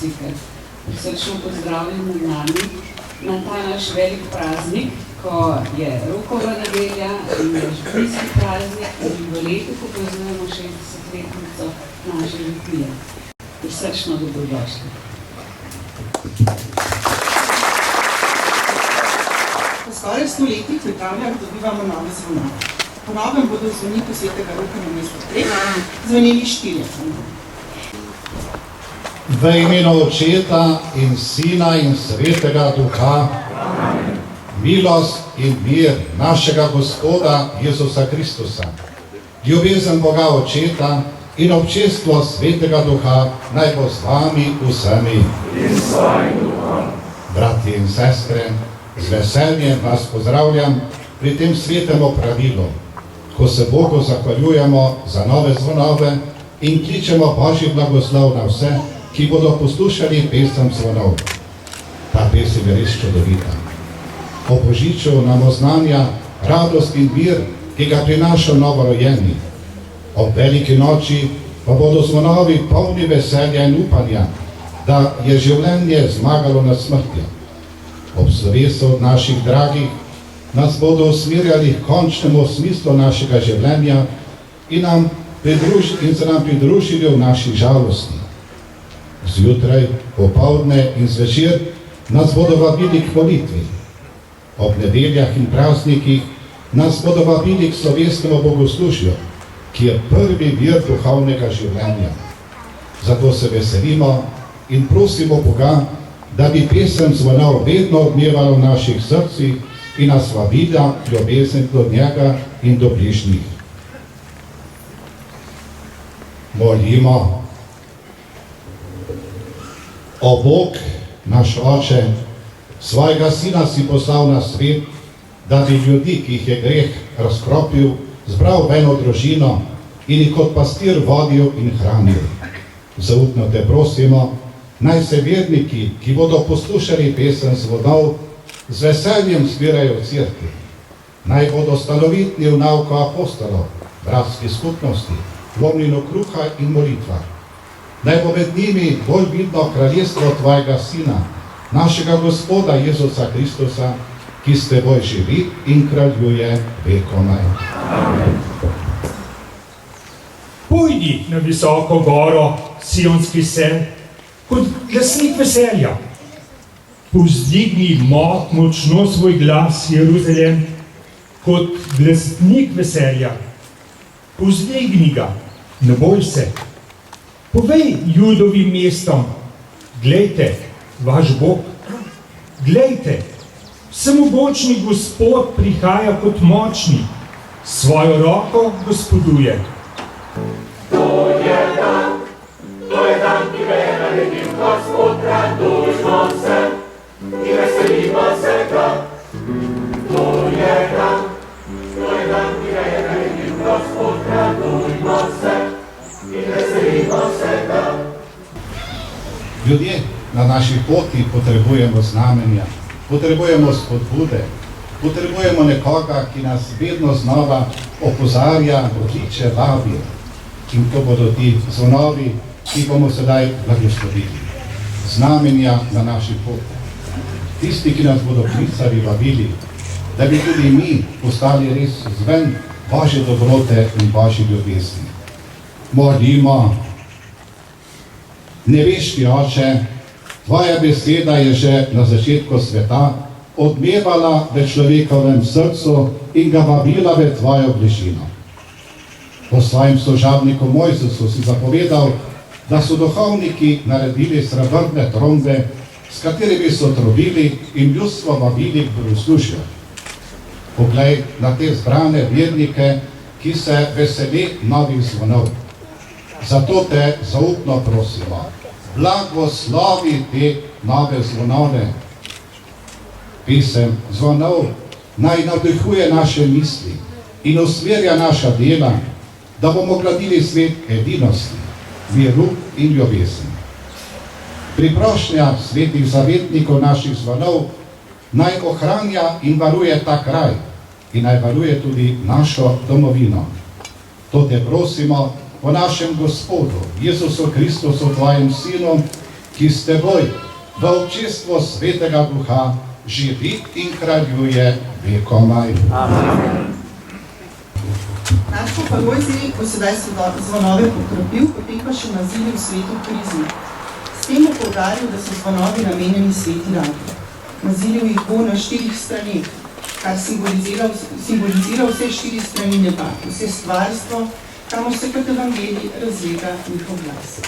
Ciker. Srčno pozdravljeni nami na ta naš velik praznik, ko je Rokova nedelja in je župnijski praznik in v letu, ko praznujemo 60-letnico naše župnije. Srčno dobrodošli. Po skoraj 100 letih v Italijah dobivamo nove zvonove. Po novem bodo v zvoniku Svetega Roka namesto 3 zvonili 4. V imenu Očeta in Sina in Svetega Duha, milost in mir našega Gospoda Jezusa Kristusa, ljubezen Boga Očeta in občestvo Svetega Duha naj bo z vami vsemi. Bratje in sestre, z veseljem vas pozdravljam pri tem svetem opravilu, ko se Bogu zahvaljujemo za nove zvonove in kličemo Božji blagoslov na vse, ki bodo poslušali pesem zvonov. Ta pesem je res čudovita. O božiču nam oznanja radost in mir, ki ga prinaša novorojeni. Ob veliki noči pa bodo zvonovi polni veselja in upanja, da je življenje zmagalo nad smrtjo. Ob slovesu od naših dragih nas bodo usmerjali k končnemu smislu našega življenja in se nam pridružili v naši žalosti. Zjutraj, popoldne in zvečer nas bodo vabili k molitvi. Ob nedeljah in praznikih nas bodo vabili k slovesnemu bogoslužju, ki je prvi vir duhovnega življenja. Zato se veselimo in prosimo Boga, da bi pesem zvonov vedno odmevala v naših srcih in nas vabila k ljubezni do njega in do bližnjih. Molimo. O Bog, naš Oče, svojega Sina si poslal na svet, da bi ljudi, ki jih je greh razkropil, zbral v eno družino in jih kot pastir vodil in hranil. Zaupno te prosimo, naj se verniki, ki bodo poslušali pesem zvonov, z veseljem zbirajo v cerkvi. Naj bodo stanovitni v nauku apostolov, bratski skupnosti, lomljenju kruha in molitvah. Naj bo med njimi bolj vidno kraljestvo tvojega Sina, našega Gospoda Jezusa Kristusa, ki s teboj živi in kraljuje vekomaj. Amen. Pojdi na visoko goro, sionski sen, kot glasnik veselja. Povzdigni močno svoj glas, Jeruzalem, kot glasnik veselja. Povzdigni ga, ne boj se. Povej Judovim mestom, glejte, vaš Bog, glejte, vsemogočni Gospod prihaja kot močni, svojo roko gospoduje. To je dan, ki ga je naredil Gospod, radujmo se in veselimo se ga. To je dan, ki ga je naredil Gospod, radujmo se in veselimo se ga. Ljudje na naši poti potrebujemo znamenja, potrebujemo spodbude, potrebujemo nekoga, ki nas vedno znova opozarja, odliče, vabi. In to bodo ti zvonovi, ki bomo sedaj blagoslovili. Znamenja na naši poti. Tisti, ki nas bodo klicali, vabili, da bi tudi mi postali res zven Božje dobrote in Božje ljubezni. Molimo. Nebeški Oče, tvoja beseda je že na začetku sveta odmevala v človekovem srcu in ga vabila v tvojo bližino. Po svojim služabniku Mojzesu si zapovedal, da so duhovniki naredili srebrne trombe, s katerimi so trobili in ljudstvo vabili k bogoslužju. Poglej na te zbrane vernike, ki se veseli novih zvonov. Zato te zaupno prosimo, blagoslovi te nove zvonove. Pesem zvonov naj navdihuje naše misli in usmerja naša dela, da bomo gradili svet edinosti, miru in ljubezni. Priprošnja svetih zavetnikov naših zvonov naj ohranja in varuje ta kraj in naj varuje tudi našo domovino. To te prosimo po našem Gospodu, Jezusu Kristusu, tvojem Sinu, ki s teboj v občestvu Svetega Duha živi in kraljuje vekomaj. Naš Alojzij bo sedaj zvonove pokropil, potem pa še nazili v svetu prizmi. S tem bo poudaril, da so zvonovi namenjeni sveti radi. Nazilil jih bo na 4 straneh, kar simbolizira vse 4 strani neba, vse stvarstvo, kamor se kot evangelij razlega njihov glas.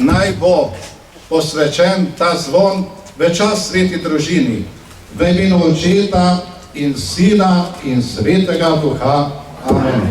Naj bo posvečen ta zvon v čas sveti družini, v imenu Očeta in Sina in Svetega Duha. Amen.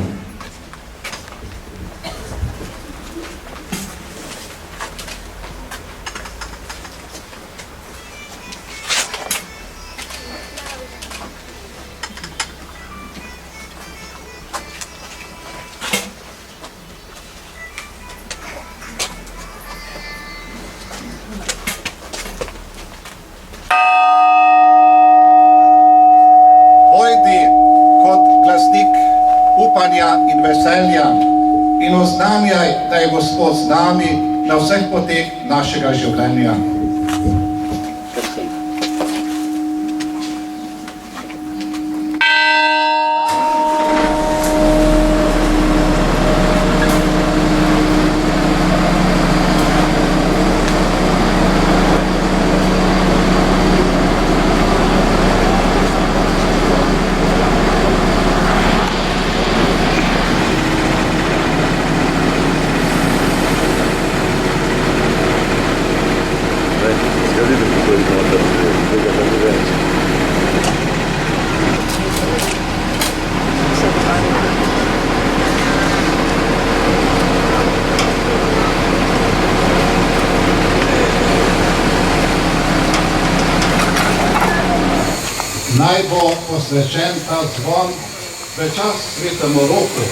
In veselja in oznanjaj, da je Gospod z nami na vseh poteh našega življenja. Naj bo posvečen ta zvon v čas svetemu roku,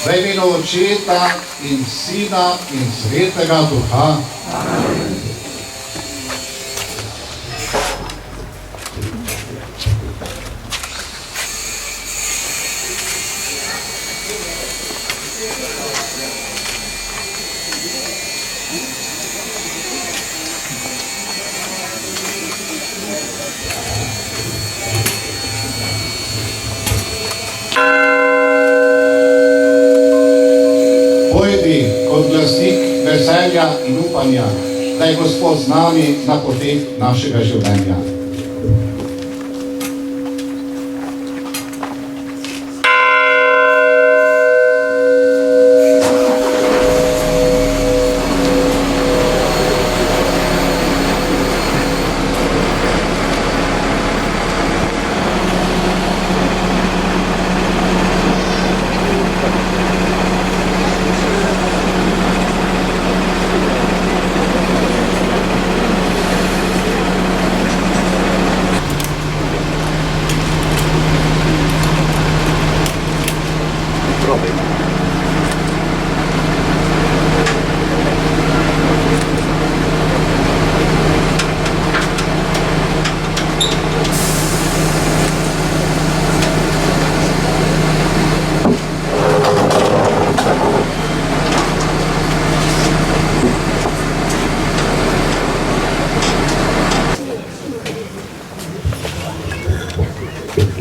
v imenu Očeta in Sina in Svetega Duha. Amen. Pojdi kot glasnik veselja in upanja, da je Gospod z nami na poteh našega življenja.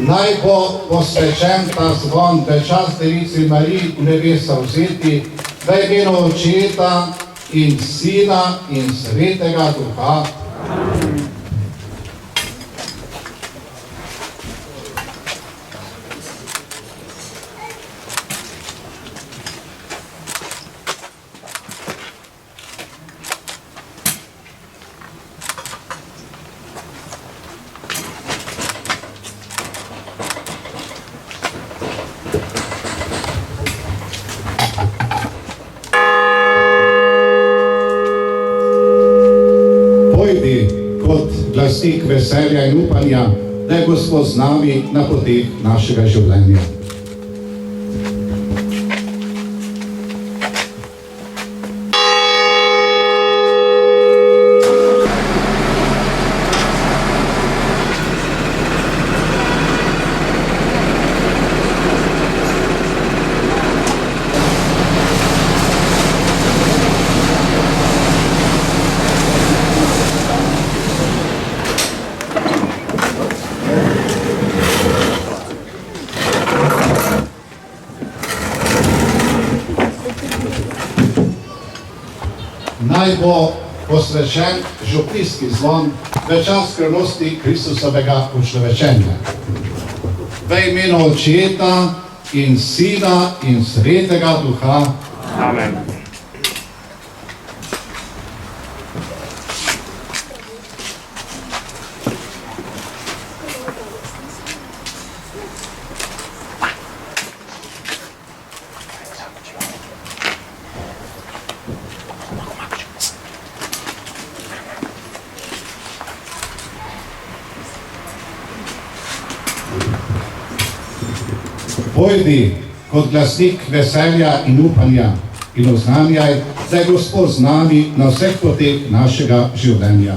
Naj bo posvečen ta zvon v čas Devici Mariji v nebesa vzeti, v imenu Očeta in Sina in Svetega Duha. Pojdi kot glasnik veselja in upanja, da je Gospod z nami na poteh našega življenja. Naj bo posvečen župnijski zvon v čas skrivnosti Kristusovega učlovečenja. V imenu Očeta in Sina in Svetega Duha. Amen. Pojdi kot glasnik veselja in upanja in oznanjaj, da je Gospod z nami na vseh poteh našega življenja.